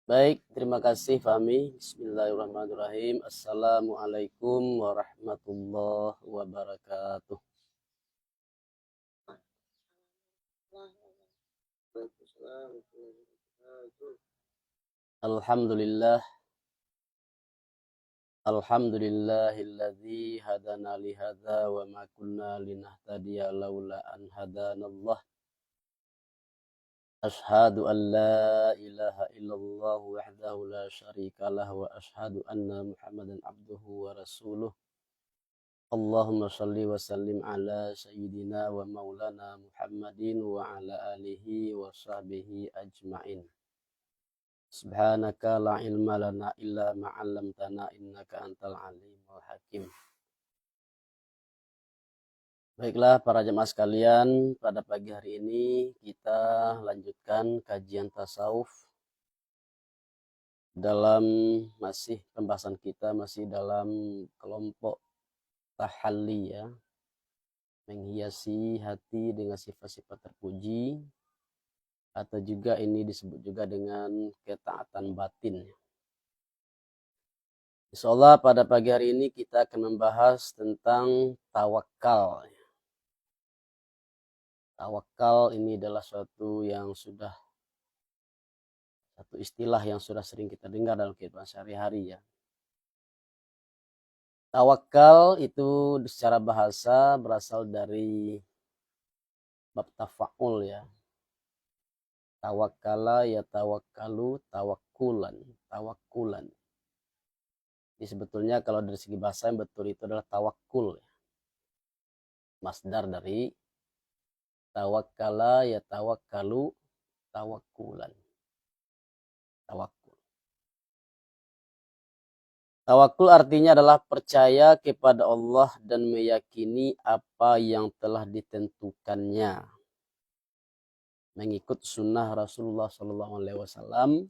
Baik, terima kasih Fahmi. Bismillahirrahmanirrahim. Assalamualaikum warahmatullahi wabarakatuh. Alhamdulillah. Alhamdulillahilladzi hadana lihadza wa ma kunna linahtadiya laula an hadanallah. Ashhadu an la ilaha illallah wahdahu la syarika lah wa ashhadu anna Muhammadan abduhu wa rasuluh. Allahumma salli wa sallim ala sayyidina wa maulana Muhammadin wa ala alihi wa sahbihi ajma'in. Subhanaka la ilma lana illa ma'allamtana innaka antal alimul hakim. Baiklah para jemaah sekalian, pada pagi hari ini kita lanjutkan kajian tasawuf dalam pembahasan kita masih dalam kelompok tahalli ya, menghiasi hati dengan sifat-sifat terpuji, atau juga ini disebut juga dengan ketaatan batin. Insyaallah pada pagi hari ini kita akan membahas tentang tawakal. Tawakal ini adalah satu istilah yang sudah sering kita dengar dalam kehidupan sehari-hari ya. Tawakal itu secara bahasa berasal dari bab tafa'ul ya. Tawakkala ya tawakkalu tawakkulan. Jadi sebetulnya kalau dari segi bahasa yang betul itu adalah tawakkul ya. Masdar dari tawakkala ya tawakkalu tawakkulan. Tawakkul. Tawakkul artinya adalah percaya kepada Allah dan meyakini apa yang telah ditentukannya. Mengikut sunnah Rasulullah SAW,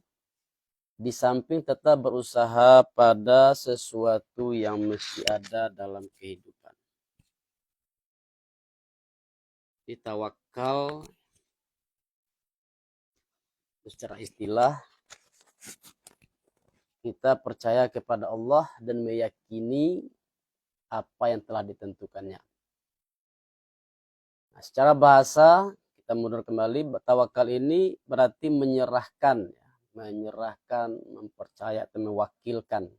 di samping tetap berusaha pada sesuatu yang mesti ada dalam kehidupan. Ditawakal secara istilah kita percaya kepada Allah dan meyakini apa yang telah ditentukannya. Nah, secara bahasa kita mundur kembali, tawakal ini berarti menyerahkan, mempercaya atau mewakilkan.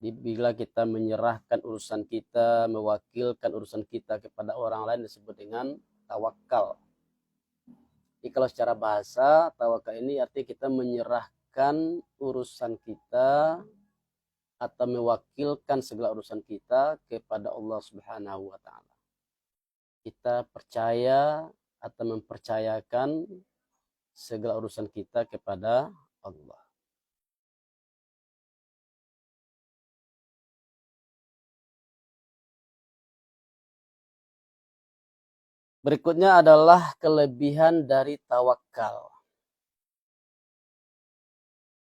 Jadi bila kita menyerahkan urusan kita, mewakilkan urusan kita kepada orang lain disebut dengan tawakal. Jadi kalau secara bahasa, tawakal ini artinya kita menyerahkan urusan kita atau mewakilkan segala urusan kita kepada Allah Subhanahu wa taala. Kita percaya atau mempercayakan segala urusan kita kepada Allah. Berikutnya adalah kelebihan dari tawakal.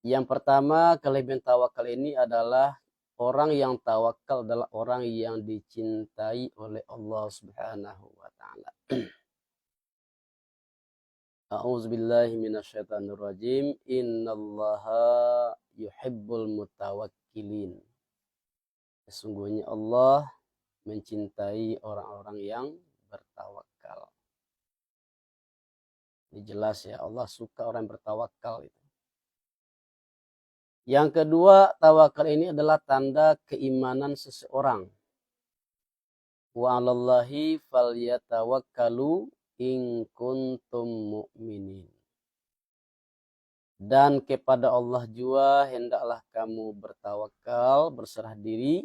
Yang pertama, kelebihan tawakal ini adalah orang yang tawakal adalah orang yang dicintai oleh Allah Subhanahu wa taala. A'udzubillahi minasyaitonirrajim. Innallaha yuhibbul mutawakkilin. Sesungguhnya Allah mencintai orang-orang yang bertawakal. Ini jelas ya, Allah suka orang yang bertawakal itu. Yang kedua, tawakal ini adalah tanda keimanan seseorang. Wa 'alallahi falyatawakkalu in kuntum mu'minin. Dan kepada Allah juga hendaklah kamu bertawakal, berserah diri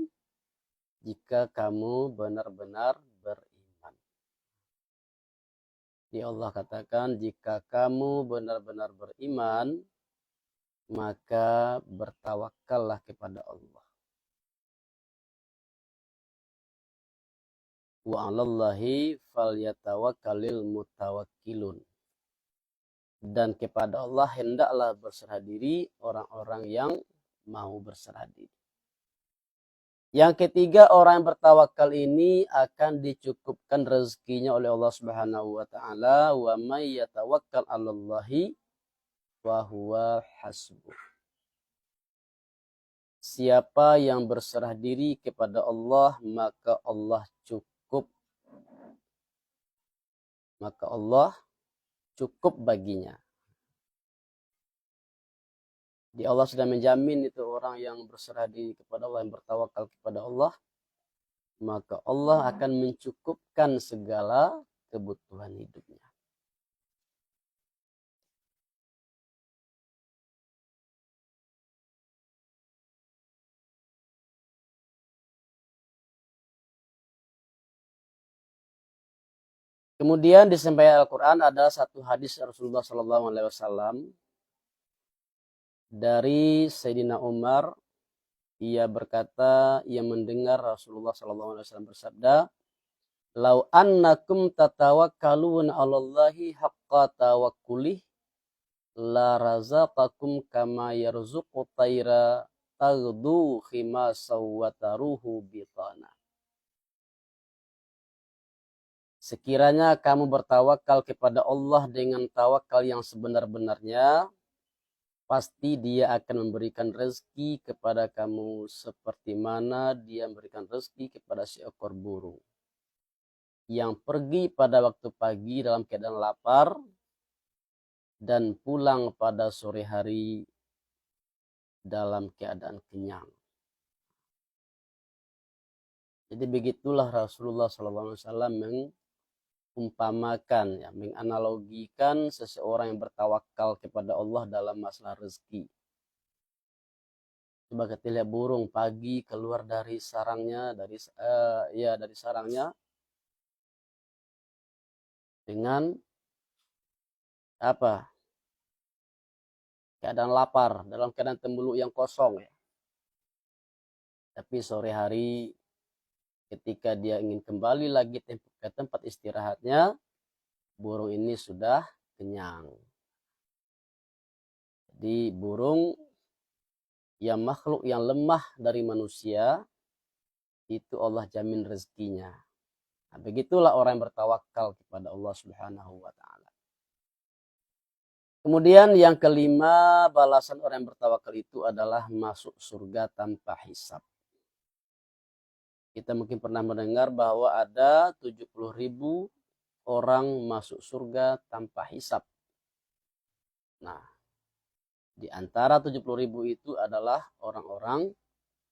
jika kamu benar-benar beriman. Jadi Allah katakan jika kamu benar-benar beriman, maka bertawakallah kepada Allah. Wa 'alallahi falyatawakkalul mutawakkilun. Dan kepada Allah hendaklah berserah diri orang-orang yang mau berserah diri. Yang ketiga, orang yang bertawakal ini akan dicukupkan rezekinya oleh Allah Subhanahu wa taala. Wa may yatawakkal 'alallahi wa huwa hasbuh. Siapa yang berserah diri kepada Allah, maka Allah cukup. Maka Allah cukup baginya. Di Allah sudah menjamin itu orang yang berserah diri kepada Allah, yang bertawakal kepada Allah, maka Allah akan mencukupkan segala kebutuhan hidupnya. Kemudian di sampaian Al-Quran ada satu hadis Rasulullah SAW dari Sayyidina Umar. Ia berkata, ia mendengar Rasulullah SAW bersabda, "Lau annakum tatawakkaluna 'alallahi haqqa tawakkulih la razaqakum kama yarzuqu tayra taghdu khimasaw wa taruhu bitana." Sekiranya kamu bertawakal kepada Allah dengan tawakal yang sebenar-benarnya, pasti Dia akan memberikan rezeki kepada kamu seperti mana Dia memberikan rezeki kepada seekor burung yang pergi pada waktu pagi dalam keadaan lapar dan pulang pada sore hari dalam keadaan kenyang. Jadi begitulah Rasulullah SAW mengumpamakan, ya, menganalogikan seseorang yang bertawakal kepada Allah dalam masalah rezeki. Coba kita lihat burung pagi keluar dari sarangnya, dari sarangnya dengan apa? Keadaan lapar, dalam keadaan tembulu yang kosong, ya. Tapi sore hari ketika dia ingin kembali lagi ke tempat istirahatnya, burung ini sudah kenyang. Jadi burung yang makhluk yang lemah dari manusia, itu Allah jamin rezekinya. Nah, begitulah orang yang bertawakal kepada Allah Subhanahu wa taala. Kemudian yang kelima, balasan orang yang bertawakal itu adalah masuk surga tanpa hisab. Kita mungkin pernah mendengar bahwa ada 70.000 orang masuk surga tanpa hisab. Nah, di antara 70.000 itu adalah orang-orang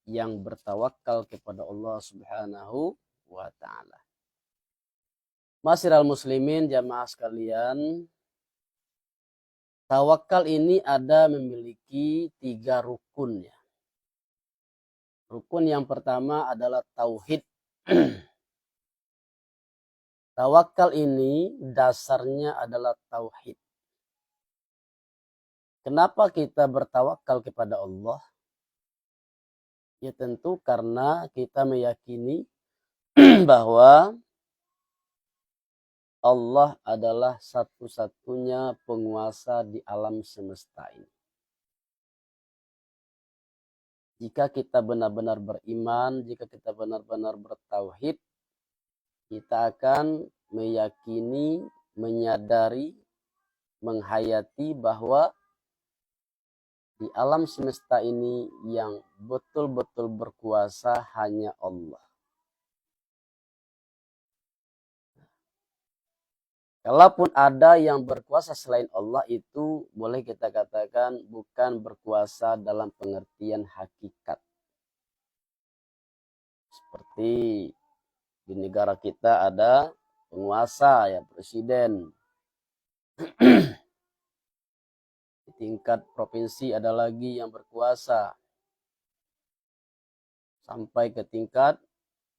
yang bertawakal kepada Allah Subhanahu wa taala. Masyiral muslimin, jamaah sekalian, tawakal ini ada memiliki 3 rukun, ya. Rukun yang pertama adalah tauhid. Tawakal ini dasarnya adalah tauhid. Kenapa kita bertawakal kepada Allah? Ya tentu karena kita meyakini bahwa Allah adalah satu-satunya penguasa di alam semesta ini. Jika kita benar-benar beriman, jika kita benar-benar bertauhid, kita akan meyakini, menyadari, menghayati bahwa di alam semesta ini yang betul-betul berkuasa hanya Allah. Kalaupun ada yang berkuasa selain Allah, itu boleh kita katakan bukan berkuasa dalam pengertian hakikat. Seperti di negara kita ada penguasa, ya, presiden. Di tingkat provinsi ada lagi yang berkuasa. Sampai ke tingkat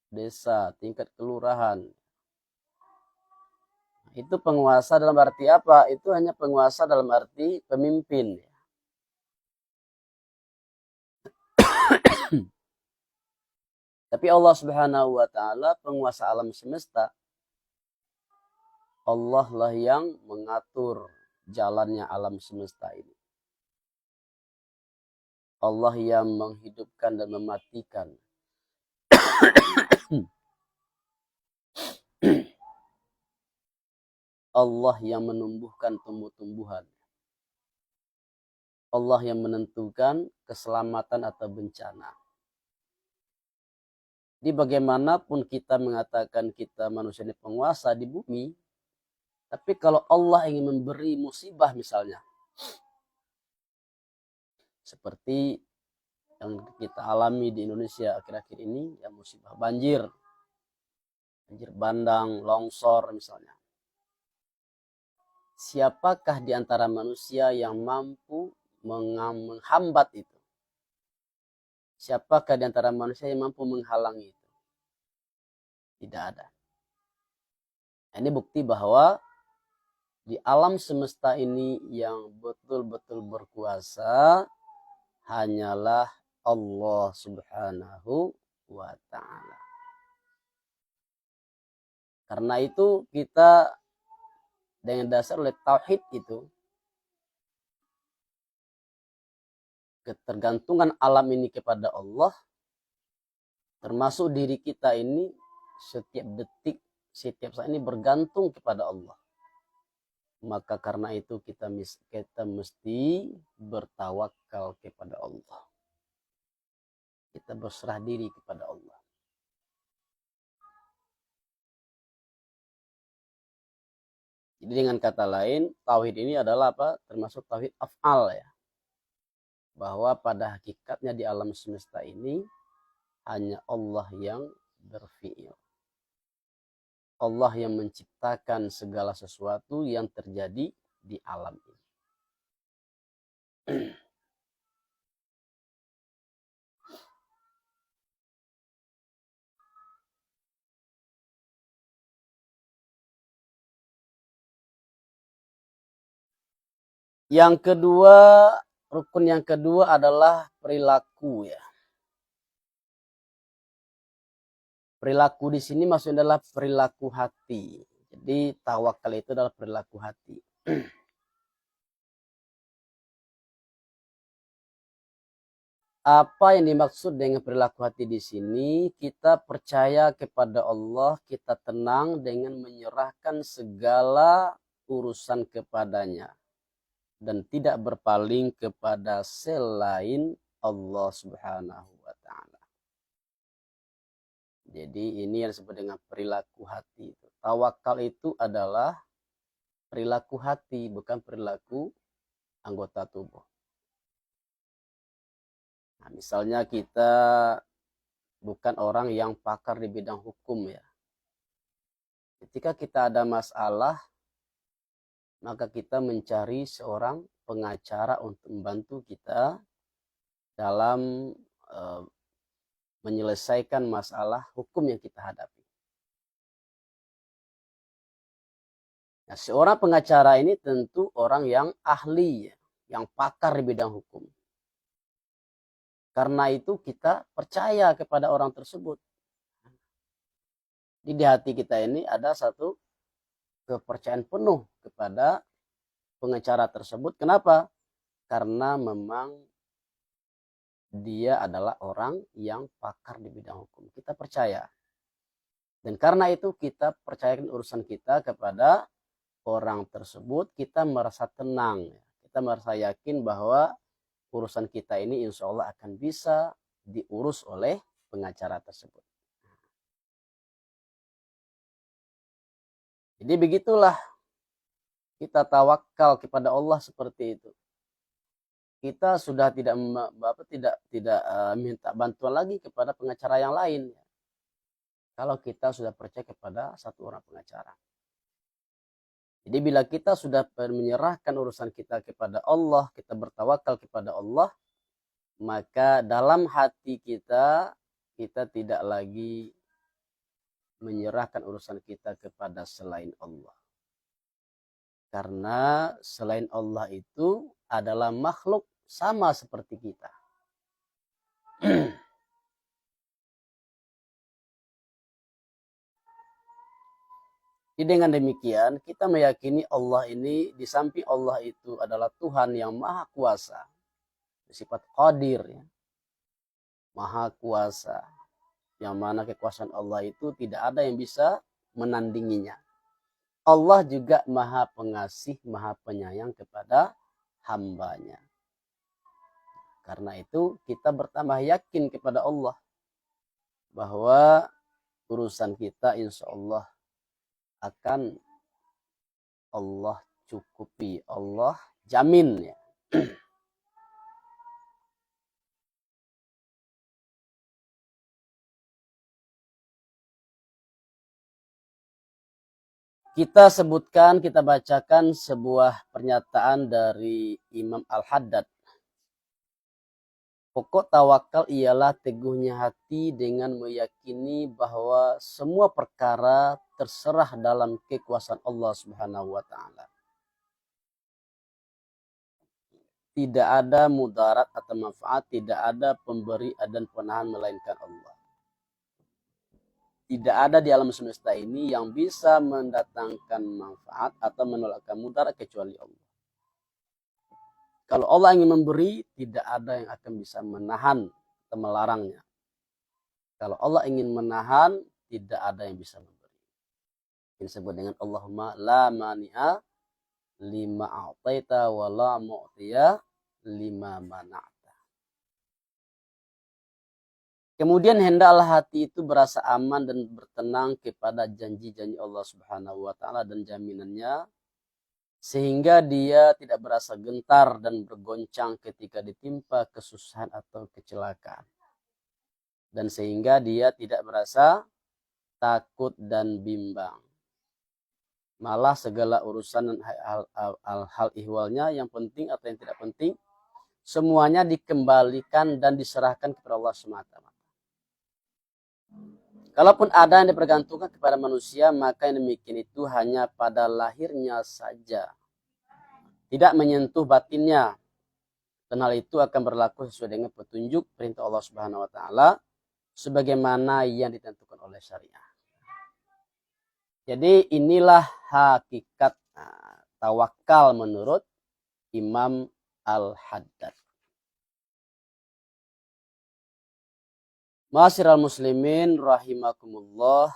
desa, tingkat kelurahan. Itu penguasa dalam arti apa? Itu hanya penguasa dalam arti pemimpin. Tapi Allah Subhanahu wa taala penguasa alam semesta. Allah lah yang mengatur jalannya alam semesta ini. Allah yang menghidupkan dan mematikan. Allah yang menumbuhkan tumbuh-tumbuhan. Allah yang menentukan keselamatan atau bencana. Di bagaimanapun kita mengatakan kita manusia ini penguasa di bumi, tapi kalau Allah ingin memberi musibah misalnya, seperti yang kita alami di Indonesia akhir-akhir ini, ya musibah banjir bandang, longsor misalnya. Siapakah di antara manusia yang mampu menghambat itu? Siapakah di antara manusia yang mampu menghalangi itu? Tidak ada. Ini bukti bahwa di alam semesta ini yang betul-betul berkuasa hanyalah Allah Subhanahu wa ta'ala. Karena itu kita dengan dasar oleh tauhid itu, ketergantungan alam ini kepada Allah, termasuk diri kita ini setiap detik, setiap saat ini bergantung kepada Allah. Maka karena itu kita mesti bertawakal kepada Allah. Kita berserah diri kepada Allah. Jadi dengan kata lain, tauhid ini adalah apa? Termasuk tauhid af'al ya. Bahwa pada hakikatnya di alam semesta ini hanya Allah yang berfi'il. Allah yang menciptakan segala sesuatu yang terjadi di alam ini. Yang kedua, rukun yang kedua adalah perilaku ya. Perilaku di sini maksudnya adalah perilaku hati. Jadi tawakal itu adalah perilaku hati. Apa yang dimaksud dengan perilaku hati di sini? Kita percaya kepada Allah, kita tenang dengan menyerahkan segala urusan kepadanya dan tidak berpaling kepada selain Allah Subhanahu wa ta'ala. Jadi ini yang disebut dengan perilaku hati. Tawakal itu adalah perilaku hati, bukan perilaku anggota tubuh. Nah, misalnya kita bukan orang yang pakar di bidang hukum ya. Ketika kita ada masalah, maka kita mencari seorang pengacara untuk membantu kita dalam menyelesaikan masalah hukum yang kita hadapi. Nah, seorang pengacara ini tentu orang yang ahli, yang pakar di bidang hukum. Karena itu kita percaya kepada orang tersebut. Di hati kita ini ada satu kepercayaan penuh kepada pengacara tersebut. Kenapa? Karena memang dia adalah orang yang pakar di bidang hukum. Kita percaya. Dan karena itu kita percayakan urusan kita kepada orang tersebut. Kita merasa tenang. Kita merasa yakin bahwa urusan kita ini insya Allah akan bisa diurus oleh pengacara tersebut. Jadi begitulah kita tawakal kepada Allah seperti itu. Kita sudah tidak minta bantuan lagi kepada pengacara yang lain. Kalau kita sudah percaya kepada satu orang pengacara. Jadi bila kita sudah menyerahkan urusan kita kepada Allah, kita bertawakal kepada Allah, maka dalam hati kita tidak lagi menyerahkan urusan kita kepada selain Allah. Karena selain Allah itu adalah makhluk sama seperti kita. Jadi dengan demikian kita meyakini Allah ini, di samping Allah itu adalah Tuhan yang maha kuasa, bersifat qadir ya. Maha kuasa, yang mana kekuasaan Allah itu tidak ada yang bisa menandinginya. Allah juga maha pengasih, maha penyayang kepada hambanya. Karena itu kita bertambah yakin kepada Allah bahwa urusan kita insya Allah akan Allah cukupi, Allah jamin ya. Kita sebutkan, kita bacakan sebuah pernyataan dari Imam Al-Haddad. Pokok tawakal ialah teguhnya hati dengan meyakini bahwa semua perkara terserah dalam kekuasaan Allah Subhanahu wa taala. Tidak ada mudarat atau manfaat, tidak ada pemberi dan penahan melainkan Allah. Tidak ada di alam semesta ini yang bisa mendatangkan manfaat atau menolakkan mudarat kecuali Allah. Kalau Allah ingin memberi, tidak ada yang akan bisa menahan atau melarangnya. Kalau Allah ingin menahan, tidak ada yang bisa memberi. Ini disebut dengan Allahumma la mani'a lima a'taita wa la mu'tiya lima mana'ta. Kemudian hendaklah hati itu berasa aman dan bertenang kepada janji-janji Allah Subhanahu wa taala dan jaminannya, sehingga dia tidak berasa gentar dan bergoncang ketika ditimpa kesusahan atau kecelakaan. Dan sehingga dia tidak merasa takut dan bimbang. Malah segala urusan dan hal ihwalnya yang penting atau yang tidak penting, semuanya dikembalikan dan diserahkan kepada Allah semata. Kalaupun ada yang dipergantungkan kepada manusia, maka yang demikian itu hanya pada lahirnya saja, tidak menyentuh batinnya. Dan hal itu akan berlaku sesuai dengan petunjuk perintah Allah Subhanahu wa taala sebagaimana yang ditentukan oleh syariah. Jadi inilah hakikat tawakal menurut Imam Al-Haddad. Ma'asyiral muslimin rahimakumullah.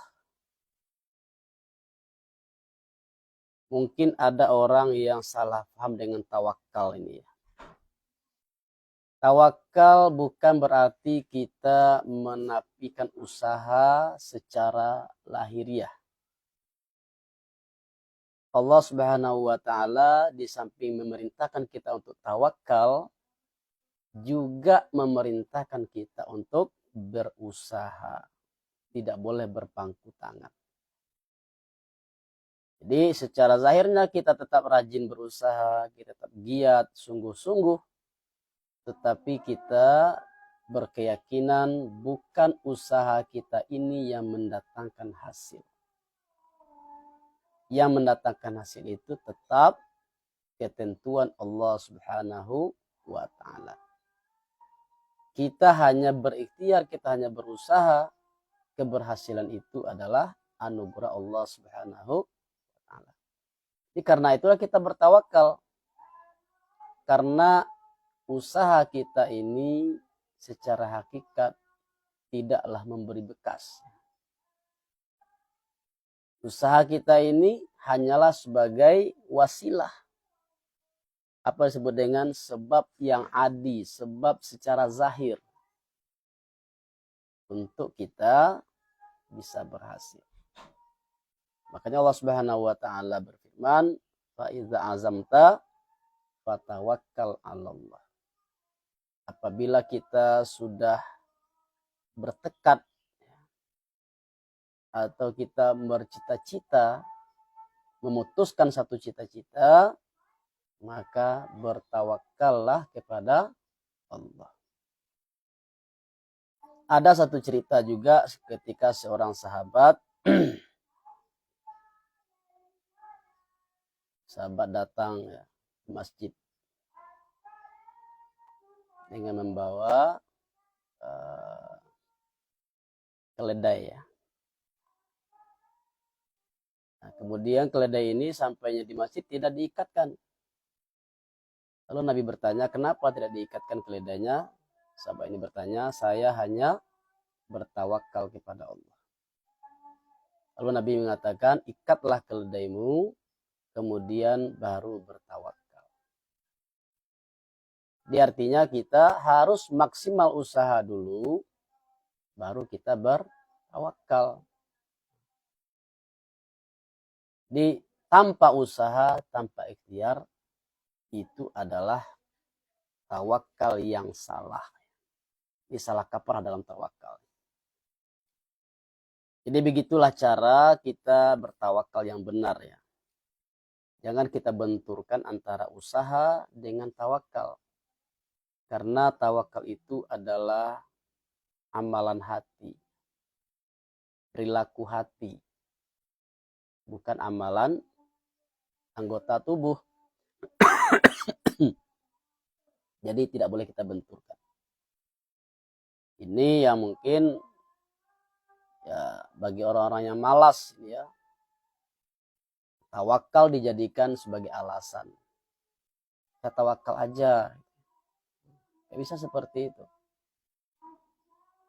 Mungkin ada orang yang salah paham dengan tawakal ini ya. Tawakal bukan berarti kita menafikan usaha secara lahiriah. Allah Subhanahu wa taala di samping memerintahkan kita untuk tawakal, juga memerintahkan kita untuk berusaha. Tidak boleh berpangku tangan. Jadi secara zahirnya kita tetap rajin berusaha, kita tetap giat, sungguh-sungguh. Tetapi kita berkeyakinan bukan usaha kita ini yang mendatangkan hasil. Yang mendatangkan hasil itu tetap ketentuan Allah Subhanahu wa taala. Kita hanya berikhtiar, kita hanya berusaha. Keberhasilan itu adalah anugerah Allah Subhanahu wa taala. Jadi karena itulah kita bertawakal. Karena usaha kita ini secara hakikat tidaklah memberi bekas. Usaha kita ini hanyalah sebagai wasilah. Apa disebut dengan sebab yang adi, sebab secara zahir. Untuk kita bisa berhasil. Makanya Allah Subhanahu wa taala berfirman, "Fa iza azamta fatawakkal 'alallah." Apabila kita sudah bertekad atau kita bercita-cita, memutuskan satu cita-cita, maka bertawakallah kepada Allah. Ada satu cerita juga ketika seorang sahabat datang ya, ke masjid dengan membawa keledai ya. Nah, kemudian keledai ini sampainya di masjid tidak diikatkan. Lalu Nabi bertanya, kenapa tidak diikatkan keledainya? Sahabat ini bertanya, saya hanya bertawakal kepada Allah. Lalu Nabi mengatakan, ikatlah keledaimu, kemudian baru bertawakal. Di artinya kita harus maksimal usaha dulu, baru kita bertawakal. Tanpa usaha, tanpa ikhtiar, itu adalah tawakal yang salah. Ini salah kaprah dalam tawakal. Jadi begitulah cara kita bertawakal yang benar ya. Jangan kita benturkan antara usaha dengan tawakal. Karena tawakal itu adalah amalan hati, perilaku hati, bukan amalan anggota tubuh. Jadi tidak boleh kita benturkan. Ini yang mungkin ya bagi orang-orang yang malas ya, tawakal dijadikan sebagai alasan. Kita tawakal aja. Tidak bisa seperti itu.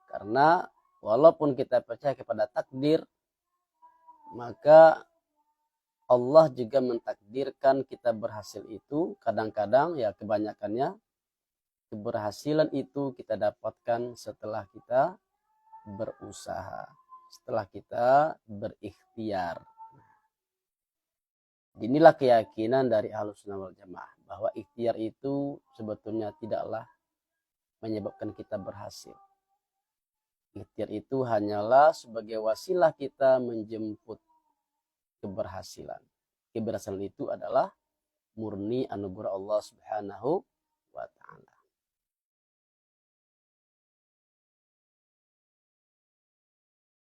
Karena walaupun kita percaya kepada takdir, maka Allah juga mentakdirkan kita berhasil itu. Kadang-kadang ya kebanyakannya keberhasilan itu kita dapatkan setelah kita berusaha, setelah kita berikhtiar. Inilah keyakinan dari Ahlussunnah wal Jamaah bahwa ikhtiar itu sebetulnya tidaklah menyebabkan kita berhasil. Ikhtiar itu hanyalah sebagai wasilah kita menjemput keberhasilan. Keberhasilan itu adalah murni anugerah Allah Subhanahu wa ta'ala.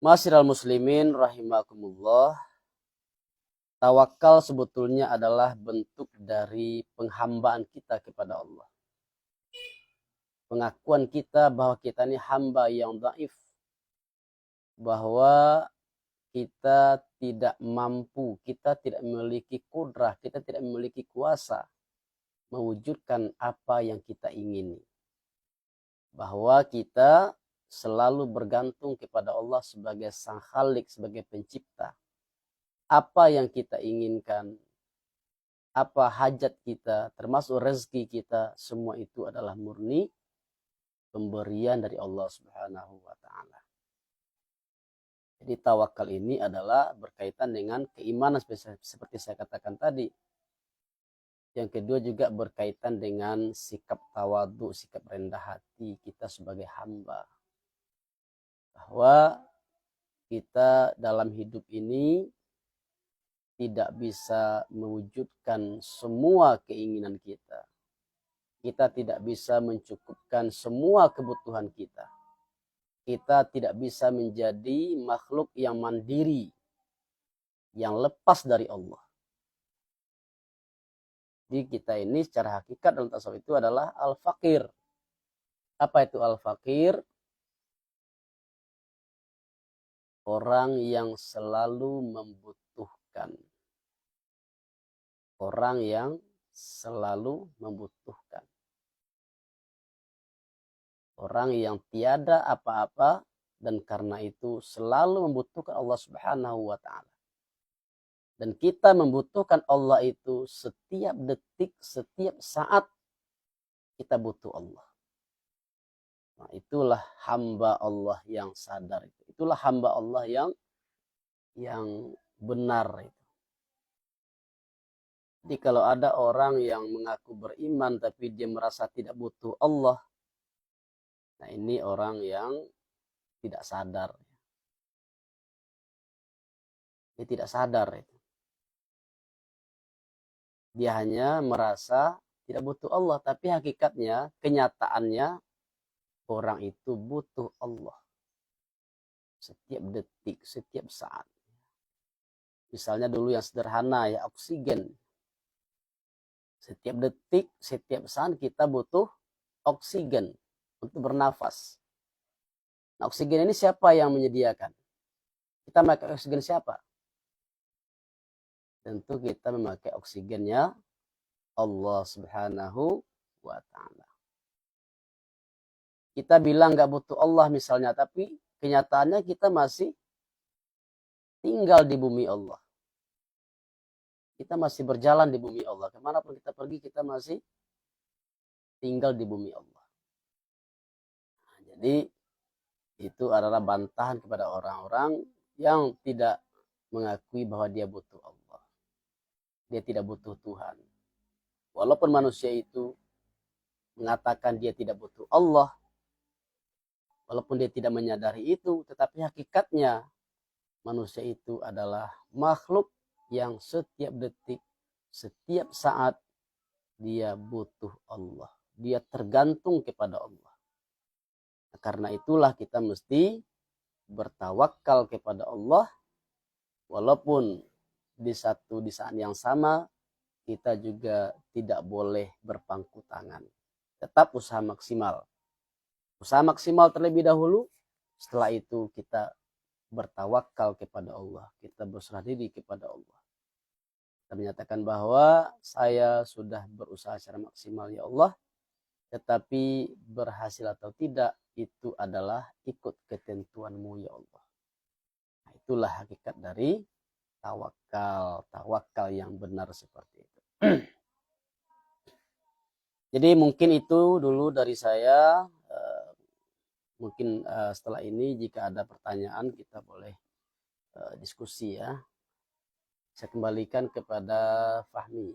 Ma'asyiral muslimin rahimakumullah. Tawakal sebetulnya adalah bentuk dari penghambaan kita kepada Allah. Pengakuan kita bahwa kita ini hamba yang dhaif, bahwa kita tidak mampu, kita tidak memiliki kudrah, kita tidak memiliki kuasa mewujudkan apa yang kita ingini. Bahwa kita selalu bergantung kepada Allah sebagai sang khalik, sebagai pencipta. Apa yang kita inginkan, apa hajat kita, termasuk rezeki kita, semua itu adalah murni pemberian dari Allah Subhanahu wa ta'ala. Jadi tawakal ini adalah berkaitan dengan keimanan seperti saya katakan tadi. Yang kedua juga berkaitan dengan sikap tawadu, sikap rendah hati kita sebagai hamba. Bahwa kita dalam hidup ini tidak bisa mewujudkan semua keinginan kita. Kita tidak bisa mencukupkan semua kebutuhan kita. Kita tidak bisa menjadi makhluk yang mandiri, yang lepas dari Allah. Jadi kita ini secara hakikat dalam tasawuf itu adalah al-faqir. Apa itu al-faqir? Orang yang selalu membutuhkan. Orang yang selalu membutuhkan. Orang yang tiada apa-apa dan karena itu selalu membutuhkan Allah Subhanahu wa ta'ala. Dan kita membutuhkan Allah itu setiap detik, setiap saat kita butuh Allah. Nah, itulah hamba Allah yang sadar itu. Itulah hamba Allah yang benar itu. Jadi kalau ada orang yang mengaku beriman tapi dia merasa tidak butuh Allah, nah ini orang yang tidak sadar. Dia tidak sadar itu. Dia hanya merasa tidak butuh Allah, tapi hakikatnya, kenyataannya orang itu butuh Allah. Setiap detik, setiap saat. Misalnya dulu yang sederhana ya, oksigen. Setiap detik, setiap saat kita butuh oksigen untuk bernafas. Nah, oksigen ini siapa yang menyediakan? Kita memakai oksigen siapa? Tentu kita memakai oksigennya Allah Subhanahu wa ta'ala. Kita bilang gak butuh Allah misalnya, tapi kenyataannya kita masih tinggal di bumi Allah. Kita masih berjalan di bumi Allah. Kemanapun kita pergi, kita masih tinggal di bumi Allah. Nah, jadi itu adalah bantahan kepada orang-orang yang tidak mengakui bahwa dia butuh Allah. Dia tidak butuh Tuhan. Walaupun manusia itu mengatakan dia tidak butuh Allah, walaupun dia tidak menyadari itu, tetapi hakikatnya manusia itu adalah makhluk yang setiap detik, setiap saat dia butuh Allah. Dia tergantung kepada Allah. Karena itulah kita mesti bertawakal kepada Allah, walaupun di saat yang sama kita juga tidak boleh berpangku tangan. Tetap usaha maksimal. Usaha maksimal terlebih dahulu, setelah itu kita bertawakal kepada Allah. Kita berserah diri kepada Allah. Kita menyatakan bahwa saya sudah berusaha secara maksimal ya Allah, tetapi berhasil atau tidak itu adalah ikut ketentuan-Mu ya Allah. Nah, itulah hakikat dari tawakal yang benar seperti itu. Jadi mungkin itu dulu dari saya. Mungkin setelah ini jika ada pertanyaan kita boleh diskusi ya. Saya kembalikan kepada Fahmi.